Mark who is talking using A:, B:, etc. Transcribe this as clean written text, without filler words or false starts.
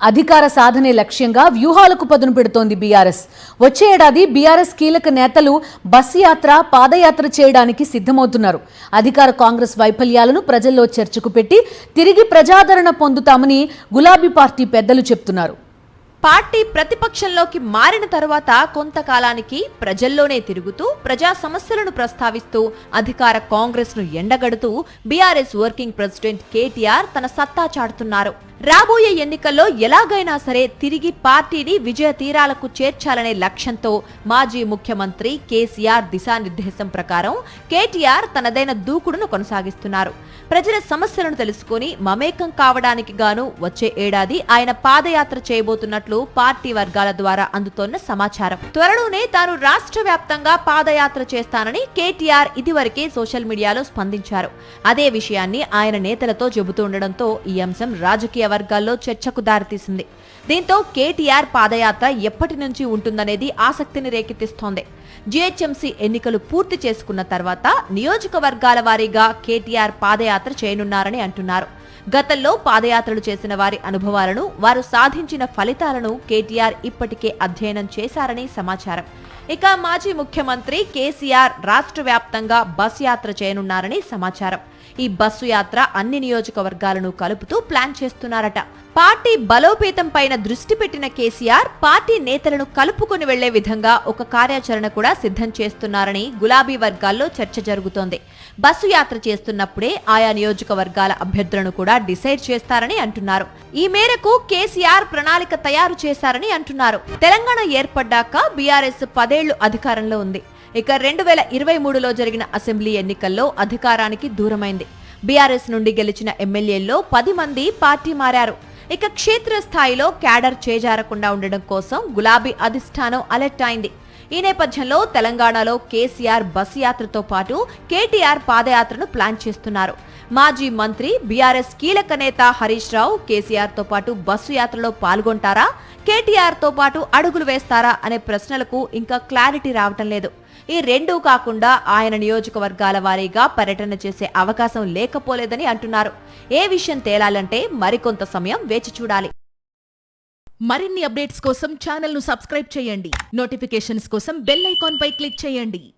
A: అధికార సాధనే లక్ష్యంగా వ్యూహాలకు పదును పెడుతోంది బీఆర్ఎస్. వచ్చే ఏడాది బీఆర్ఎస్ కీలక నేతలు బస్సు యాత్ర, పాదయాత్ర చేయడానికి సిద్ధమవుతున్నారు. అధికార కాంగ్రెస్ వైఫల్యాలను ప్రజల్లో చర్చకు పెట్టి తిరిగి ప్రజాదరణ పొందుతామని గులాబీ పార్టీ పెద్దలు చెప్తున్నారు.
B: పార్టీ ప్రతిపక్షంలోకి మారిన తరువాత కొంతకాలానికి ప్రజల్లోనే తిరుగుతూ ప్రజా సమస్యలను ప్రస్తావిస్తూ అధికార కాంగ్రెస్ ను ఎండగడుతూ బీఆర్ఎస్ వర్కింగ్ ప్రెసిడెంట్ కేటీఆర్ తన సత్తా చాటుతున్నారు. రాబోయే ఎన్నికల్లో ఎలాగైనా సరే తిరిగి పార్టీని విజయ తీరాలకు చేర్చాలనే లక్ష్యంతో మాజీ ముఖ్యమంత్రి కేసీఆర్ దిశానిర్దేశం ప్రకారం కేటీఆర్ తనదైన దూకుడును కొనసాగిస్తున్నారు. ప్రజల సమస్యలను తెలుసుకుని మమేకం కావడానికి గాను వచ్చే ఏడాది ఆయన పాదయాత్ర చేయబోతున్నట్లు పార్టీ వర్గాల ద్వారా అందుతోన్న సమాచారం. త్వరలోనే తాను రాష్ట్ర వ్యాప్తంగా పాదయాత్ర చేస్తానని కేటీఆర్ ఇదివరకే సోషల్ మీడియాలో స్పందించారు. అదే విషయాన్ని ఆయన నేతలతో చెబుతుండటంతో ఈ అంశం రాజకీయ వర్గాల్లో చర్చకు దారితీసింది. దీంతో కేటీఆర్ పాదయాత్ర ఎప్పటి నుంచి ఉంటుందనేది ఆసక్తిని రేకెత్తిస్తోంది. జీహెచ్ఎంసీ ఎన్నికలు పూర్తి చేసుకున్న తర్వాత నియోజకవర్గాల వారీగా కేటీఆర్ పాదయాత్ర చేయనున్నారని అంటున్నారు. గతంలో పాదయాత్రలు చేసిన వారి అనుభవాలను, వారు సాధించిన ఫలితాలను కేటీఆర్ ఇప్పటికే అధ్యయనం చేశారని సమాచారం. ఇక మాజీ ముఖ్యమంత్రి కేసీఆర్ రాష్ట్ర వ్యాప్తంగా బస్ యాత్ర చేయనున్నారని సమాచారం. ఈ బస్సు యాత్ర అన్ని నియోజకవర్గాలను కలుపుతూ ప్లాన్ చేస్తున్నారట. పార్టీ బలోపేతం పైన దృష్టి పెట్టిన కేసీఆర్ పార్టీ నేతలను కలుపుకుని వెళ్లే విధంగా ఒక కార్యాచరణ కూడా సిద్ధం చేస్తున్నారని గులాబీ వర్గాల్లో చర్చ జరుగుతోంది. బస్సు యాత్ర చేస్తున్నప్పుడే ఆయా నియోజకవర్గాల అభ్యర్థులను కూడా డిసైడ్ చేస్తారని అంటున్నారు. ఈ మేరకు కేసీఆర్ ప్రణాళిక తయారు చేశారని అంటున్నారు. తెలంగాణ ఏర్పడ్డాక బీఆర్ఎస్ 10 ఏళ్లు అధికారంలో ఉంది. ఇక 2023లో జరిగిన అసెంబ్లీ ఎన్నికల్లో అధికారానికి దూరమైంది. బీఆర్ఎస్ నుండి గెలిచిన ఎమ్మెల్యేల్లో 10 మంది పార్టీ మారారు. ఇక క్షేత్రస్థాయిలో క్యాడర్ చేజారకుండా ఉండడం కోసం గులాబీ అధిష్టానం అలర్ట్ అయింది. ఈ నేపథ్యంలో తెలంగాణలో కేసీఆర్ బస్సు యాత్రతో పాటు కేటీఆర్ పాదయాత్రను ప్లాన్ చేస్తున్నారు. మాజీ మంత్రి బీఆర్ఎస్ కీలక నేత హరీష్ రావు కేసీఆర్ తో పాటు బస్సు యాత్రలో పాల్గొంటారా, కేటీఆర్ తో పాటు అడుగులు వేస్తారా అనే ప్రశ్నలకు ఇంకా క్లారిటీ రావటం లేదు. ఈ రెండూ కాకుండా ఆయన నియోజకవర్గాల వారీగా పర్యటన చేసే అవకాశం లేకపోలేదని అంటున్నారు. ఏ విషయం తేలాలంటే మరికొంత సమయం వేచి చూడాలి.
C: మరిన్ని అప్డేట్స్ కోసం ఛానల్ ను సబ్స్క్రైబ్ చేయండి. నోటిఫికేషన్స్ కోసం బెల్ ఐకాన్ పై క్లిక్ చేయండి.